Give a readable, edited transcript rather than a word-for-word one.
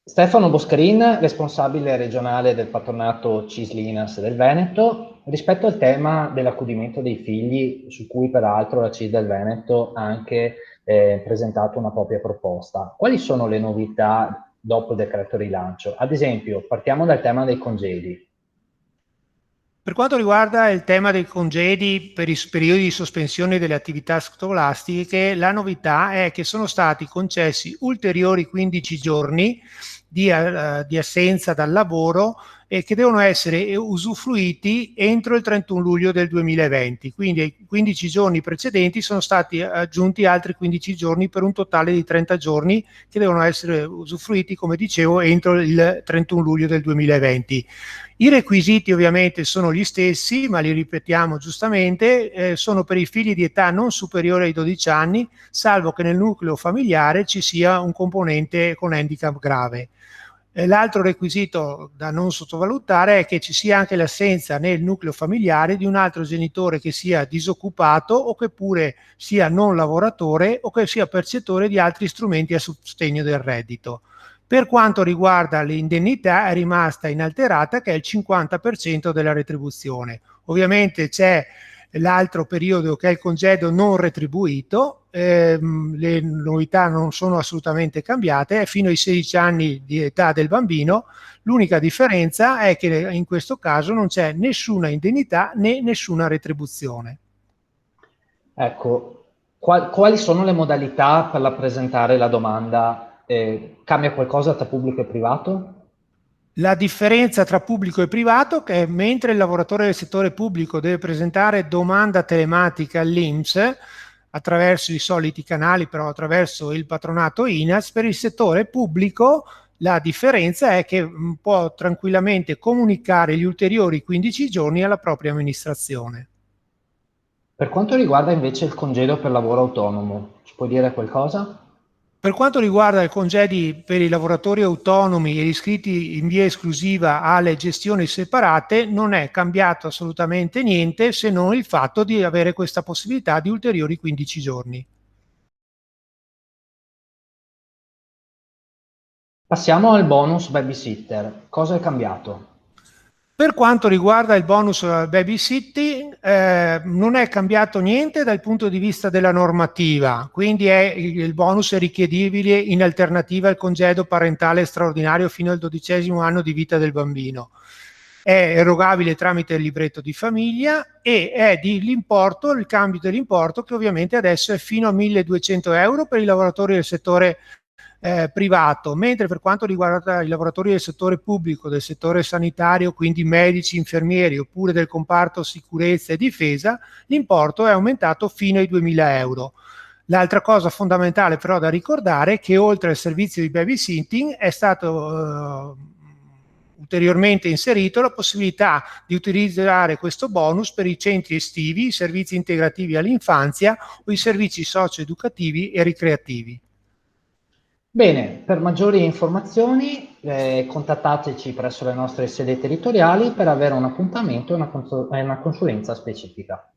Stefano Boscarin, responsabile regionale del patronato CISL-INAS del Veneto, rispetto al tema dell'accudimento dei figli, su cui peraltro la CISL del Veneto ha anche presentato una propria proposta. Quali sono le novità dopo il decreto rilancio? Ad esempio, partiamo dal tema dei congedi. Per quanto riguarda il tema dei congedi per i periodi di sospensione delle attività scolastiche, la novità è che sono stati concessi ulteriori 15 giorni di assenza dal lavoro e che devono essere usufruiti entro il 31 luglio del 2020. Quindi ai 15 giorni precedenti sono stati aggiunti altri 15 giorni per un totale di 30 giorni che devono essere usufruiti, come dicevo, entro il 31 luglio del 2020. I requisiti ovviamente sono gli stessi, ma li ripetiamo giustamente, sono per i figli di età non superiore ai 12 anni, salvo che nel nucleo familiare ci sia un componente con handicap grave. L'altro requisito da non sottovalutare è che ci sia anche l'assenza nel nucleo familiare di un altro genitore che sia disoccupato o che pure sia non lavoratore o che sia percettore di altri strumenti a sostegno del reddito. Per quanto riguarda l'indennità è rimasta inalterata, che è il 50% della retribuzione. Ovviamente c'è l'altro periodo che è il congedo non retribuito, le novità non sono assolutamente cambiate, è fino ai 16 anni di età del bambino. L'unica differenza è che in questo caso non c'è nessuna indennità né nessuna retribuzione. Ecco, quali sono le modalità per la presentare la domanda? Cambia qualcosa tra pubblico e privato? La differenza tra pubblico e privato è che mentre il lavoratore del settore pubblico deve presentare domanda telematica all'INPS attraverso i soliti canali, però attraverso il patronato INAS, per il settore pubblico la differenza è che può tranquillamente comunicare gli ulteriori 15 giorni alla propria amministrazione. Per quanto riguarda invece il congedo per lavoro autonomo, ci puoi dire qualcosa? Per quanto riguarda i congedi per i lavoratori autonomi e iscritti in via esclusiva alle gestioni separate, non è cambiato assolutamente niente se non il fatto di avere questa possibilità di ulteriori 15 giorni. Passiamo al bonus babysitter. Cosa è cambiato? Per quanto riguarda il bonus babysitting, non è cambiato niente dal punto di vista della normativa, quindi il bonus è richiedibile in alternativa al congedo parentale straordinario fino al 12° anno di vita del bambino. È erogabile tramite il libretto di famiglia e è il cambio dell'importo che ovviamente adesso è fino a 1.200 euro per i lavoratori del settore privato, mentre per quanto riguarda i lavoratori del settore pubblico, del settore sanitario, quindi medici, infermieri oppure del comparto sicurezza e difesa, l'importo è aumentato fino ai 2.000 euro. L'altra cosa fondamentale però da ricordare è che oltre al servizio di babysitting è stato ulteriormente inserito la possibilità di utilizzare questo bonus per i centri estivi, i servizi integrativi all'infanzia o i servizi socio-educativi e ricreativi. Bene, per maggiori informazioni contattateci presso le nostre sedi territoriali per avere un appuntamento e una consulenza specifica.